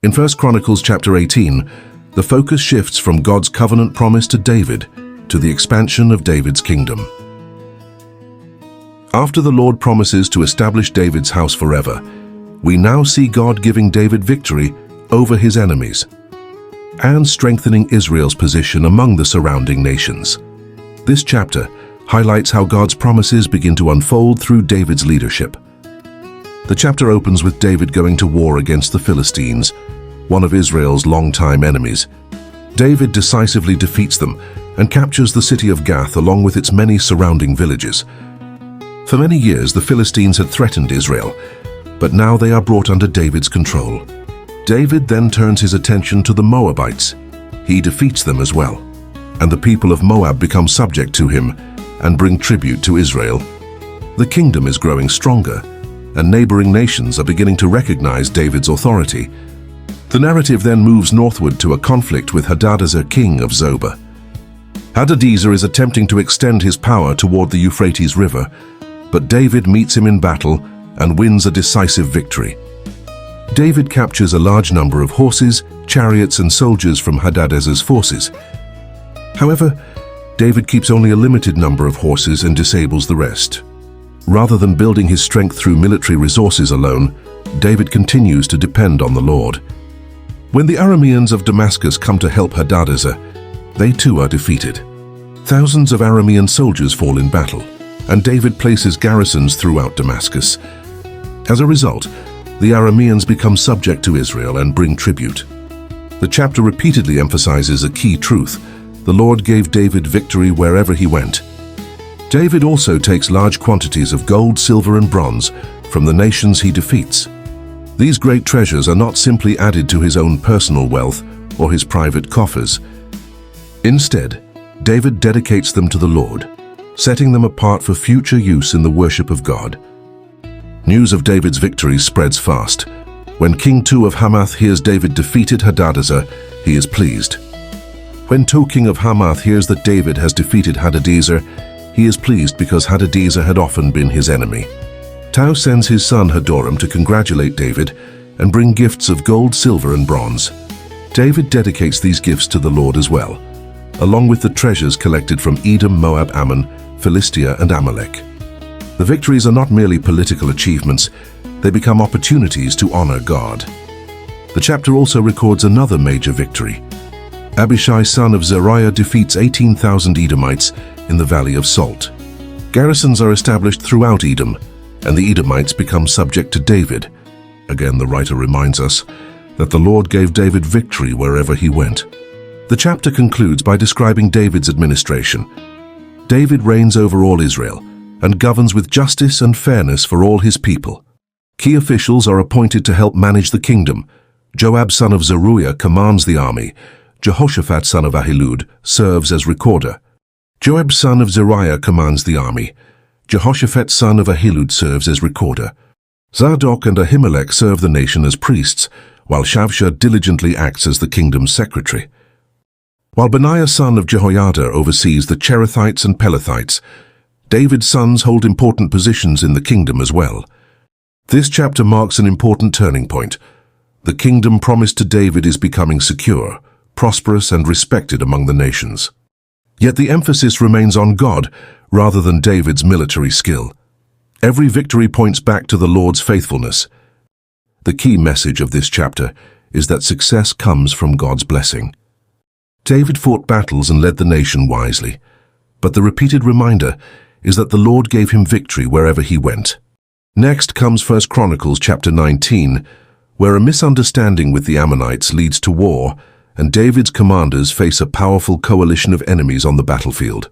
In 1 Chronicles chapter 18, the focus shifts from God's covenant promise to David to the expansion of David's kingdom. After the Lord promises to establish David's house forever, we now see God giving David victory over his enemies and strengthening Israel's position among the surrounding nations. This chapter highlights how God's promises begin to unfold through David's leadership. The chapter opens with David going to war against the Philistines, one of Israel's longtime enemies. David decisively defeats them and captures the city of Gath along with its many surrounding villages. For many years, the Philistines had threatened Israel, but now they are brought under David's control. David then turns his attention to the Moabites. He defeats them as well, and the people of Moab become subject to him and bring tribute to Israel. The kingdom is growing stronger, and neighboring nations are beginning to recognize David's authority. The narrative then moves northward to a conflict with Hadadezer, king of Zobah. Hadadezer is attempting to extend his power toward the Euphrates River, but David meets him in battle and wins a decisive victory. David captures a large number of horses, chariots, and soldiers from Hadadezer's forces. However, David keeps only a limited number of horses and disables the rest. Rather than building his strength through military resources alone, David continues to depend on the Lord. When the Arameans of Damascus come to help Hadadezer, they too are defeated. Thousands of Aramean soldiers fall in battle, and David places garrisons throughout Damascus. As a result, the Arameans become subject to Israel and bring tribute. The chapter repeatedly emphasizes a key truth: the Lord gave David victory wherever he went. David also takes large quantities of gold, silver, and bronze from the nations he defeats. These great treasures are not simply added to his own personal wealth or his private coffers. Instead, David dedicates them to the Lord, setting them apart for future use in the worship of God. News of David's victories spreads fast. When King Tu of Hamath hears David defeated Hadadezer, he is pleased. When Tu, king of Hamath, hears that David has defeated Hadadezer, he is pleased because Hadadezer had often been his enemy. Tu sends his son Hadoram to congratulate David and bring gifts of gold, silver, and bronze. David dedicates these gifts to the Lord as well, along with the treasures collected from Edom, Moab, Ammon, Philistia, and Amalek. The victories are not merely political achievements, they become opportunities to honor God. The chapter also records another major victory. Abishai, son of Zeruiah, defeats 18,000 Edomites in the Valley of Salt. Garrisons are established throughout Edom, and the Edomites become subject to David. Again, the writer reminds us that the Lord gave David victory wherever he went. The chapter concludes by describing David's administration. David reigns over all Israel and governs with justice and fairness for all his people. Key officials are appointed to help manage the kingdom. Joab, son of Zeruiah, commands the army. Jehoshaphat, son of Ahilud, serves as recorder. Joab, son of Zeruiah, commands the army. Jehoshaphat, son of Ahilud, serves as recorder. Zadok and Ahimelech serve the nation as priests, while Shavsha diligently acts as the kingdom's secretary. While Benaiah, son of Jehoiada, oversees the Cherethites and Pelethites, David's sons hold important positions in the kingdom as well. This chapter marks an important turning point. The kingdom promised to David is becoming secure, prosperous, and respected among the nations. Yet the emphasis remains on God rather than David's military skill. Every victory points back to the Lord's faithfulness. The key message of this chapter is that success comes from God's blessing. David fought battles and led the nation wisely, but the repeated reminder is that the Lord gave him victory wherever he went. Next comes 1 Chronicles chapter 19, where a misunderstanding with the Ammonites leads to war, and David's commanders face a powerful coalition of enemies on the battlefield.